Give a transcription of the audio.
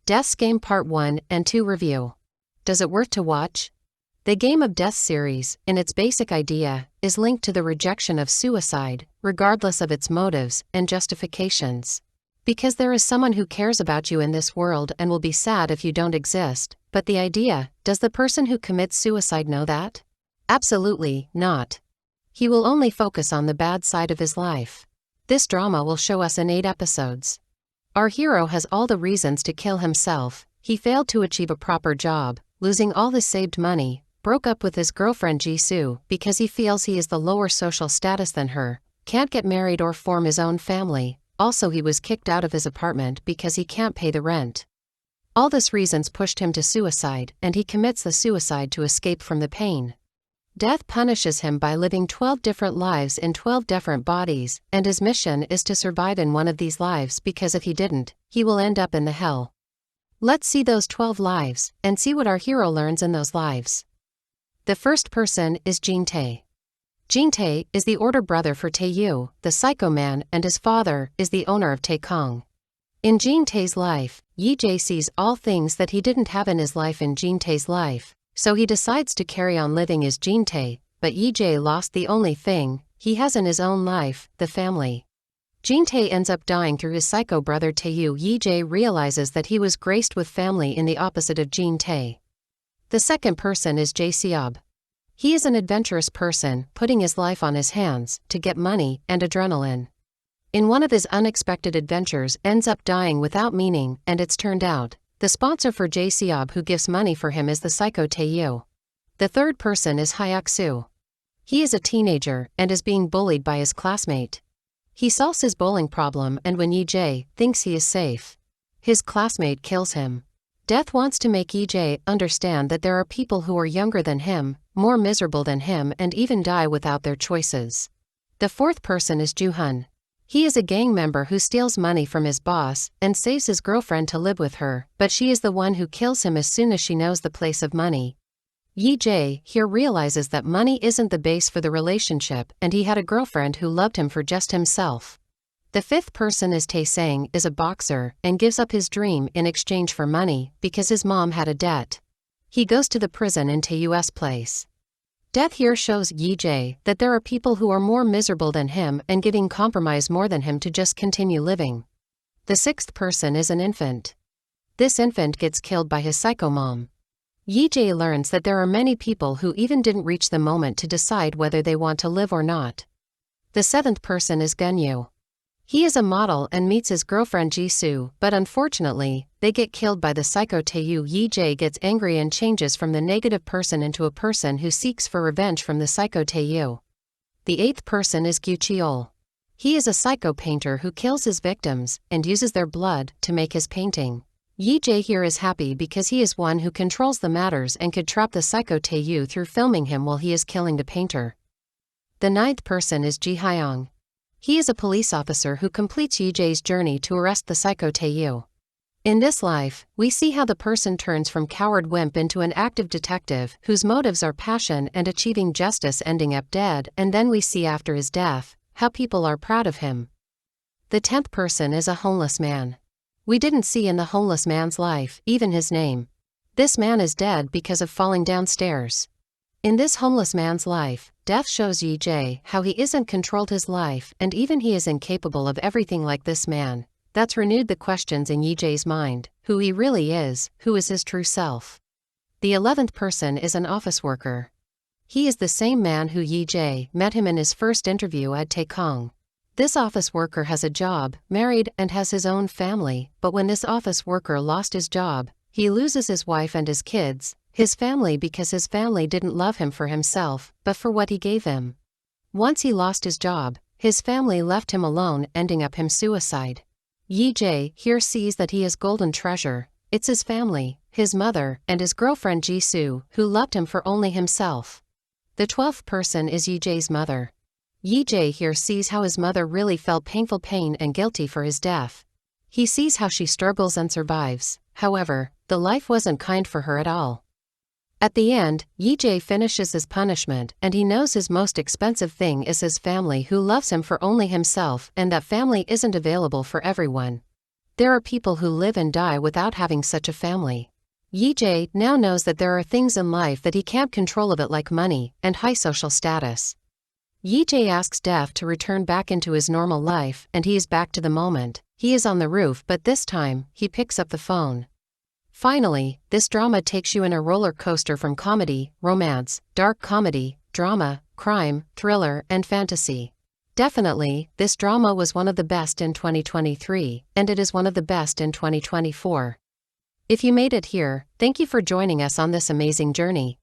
Death's Game Part 1 and 2 Review. Does it worth to watch? The Game of Death series, in its basic idea, is linked to the rejection of suicide, regardless of its motives and justifications. Because there is someone who cares about you in this world and will be sad if you don't exist, but the idea, does the person who commits suicide know that? Absolutely not. He will only focus on the bad side of his life. This drama will show us in 8 episodes. Our hero has all the reasons to kill himself. He failed to achieve a proper job, losing all his saved money, broke up with his girlfriend Jisoo because he feels he is the lower social status than her, can't get married or form his own family. Also, he was kicked out of his apartment because he can't pay the rent. All these reasons pushed him to suicide, and he commits the suicide to escape from the pain. Death punishes him by living 12 different lives in 12 different bodies, and his mission is to survive in one of these lives because if he didn't, he will end up in the hell. Let's see those 12 lives, and see what our hero learns in those lives. The first person is Jin-tae. Jin-tae is the older brother for Tae-yu, the psycho man, and his father is the owner of Taekong. In Jin-tae's life, Yi-jae sees all things that he didn't have in his life in Jin-tae's life, so he decides to carry on living as Jin-tae, but Yi-jae lost the only thing he has in his own life, the family. Jin-tae ends up dying through his psycho brother Tae-yu. Yi-jae realizes that he was graced with family in the opposite of Jin-tae. The second person is Jae-seob. He is an adventurous person, putting his life on his hands to get money and adrenaline. In one of his unexpected adventures ends up dying without meaning, and it's turned out the sponsor for Jae-seob who gives money for him is the psycho Tae-yu. The third person is Hyuk-soo. He is a teenager and is being bullied by his classmate. He solves his bowling problem, and when Yi-jae thinks he is safe, his classmate kills him. Death wants to make Yi-jae understand that there are people who are younger than him, more miserable than him, and even die without their choices. The fourth person is Joo-hun. He is a gang member who steals money from his boss and saves his girlfriend to live with her, but she is the one who kills him as soon as she knows the place of money. Yi-jae here realizes that money isn't the base for the relationship, and he had a girlfriend who loved him for just himself. The fifth person is Tae-sang, is a boxer and gives up his dream in exchange for money because his mom had a debt. He goes to the prison in Tae-yu's place. Death here shows Yi-jae that there are people who are more miserable than him and giving compromise more than him to just continue living. The sixth person is an infant. This infant gets killed by his psycho mom. Yi-jae learns that there are many people who even didn't reach the moment to decide whether they want to live or not. The seventh person is Gun-yu. He is a model and meets his girlfriend Jisoo, but unfortunately, they get killed by the psycho Tae-yu. Yi-jae gets angry and changes from the negative person into a person who seeks for revenge from the psycho Tae-yu. The eighth person is Gyu-cheol. He is a psycho painter who kills his victims and uses their blood to make his painting. Yi-jae here is happy because he is one who controls the matters and could trap the psycho Tae-yu through filming him while he is killing the painter. The ninth person is Ji-hyung. He is a police officer who completes Yi-jae's journey to arrest the psycho Tae-yu. In this life, we see how the person turns from coward wimp into an active detective whose motives are passion and achieving justice, ending up dead, and then we see after his death, how people are proud of him. The 10th person is a homeless man. We didn't see in the homeless man's life even his name. This man is dead because of falling downstairs. In this homeless man's life, Death shows Yi-jae how he isn't controlled his life and even he is incapable of everything like this man. That's renewed the questions in Yi-jae's mind, who he really is, who is his true self. The 11th person is an office worker. He is the same man who Yi-jae met him in his first interview at Taekong. This office worker has a job, married, and has his own family, but when this office worker lost his job, he loses his wife and his kids, his family, because his family didn't love him for himself, but for what he gave them. Once he lost his job, his family left him alone, ending up him suicide. Yi-jae here sees that he has golden treasure. It's his family, his mother, and his girlfriend Jisoo, who loved him for only himself. The 12th person is Yi-jae's mother. Yi-jae here sees how his mother really felt painful pain and guilty for his death. He sees how she struggles and survives. However, the life wasn't kind for her at all. At the end, Yi-jae finishes his punishment and he knows his most expensive thing is his family who loves him for only himself and that family isn't available for everyone. There are people who live and die without having such a family. Yi-jae now knows that there are things in life that he can't control of it, like money and high social status. Yi-jae asks Def to return back into his normal life, and he is back to the moment. He is on the roof, but this time, he picks up the phone. Finally, this drama takes you in a roller coaster from comedy, romance, dark comedy, drama, crime, thriller, and fantasy. Definitely, this drama was one of the best in 2023, and it is one of the best in 2024. If you made it here, thank you for joining us on this amazing journey.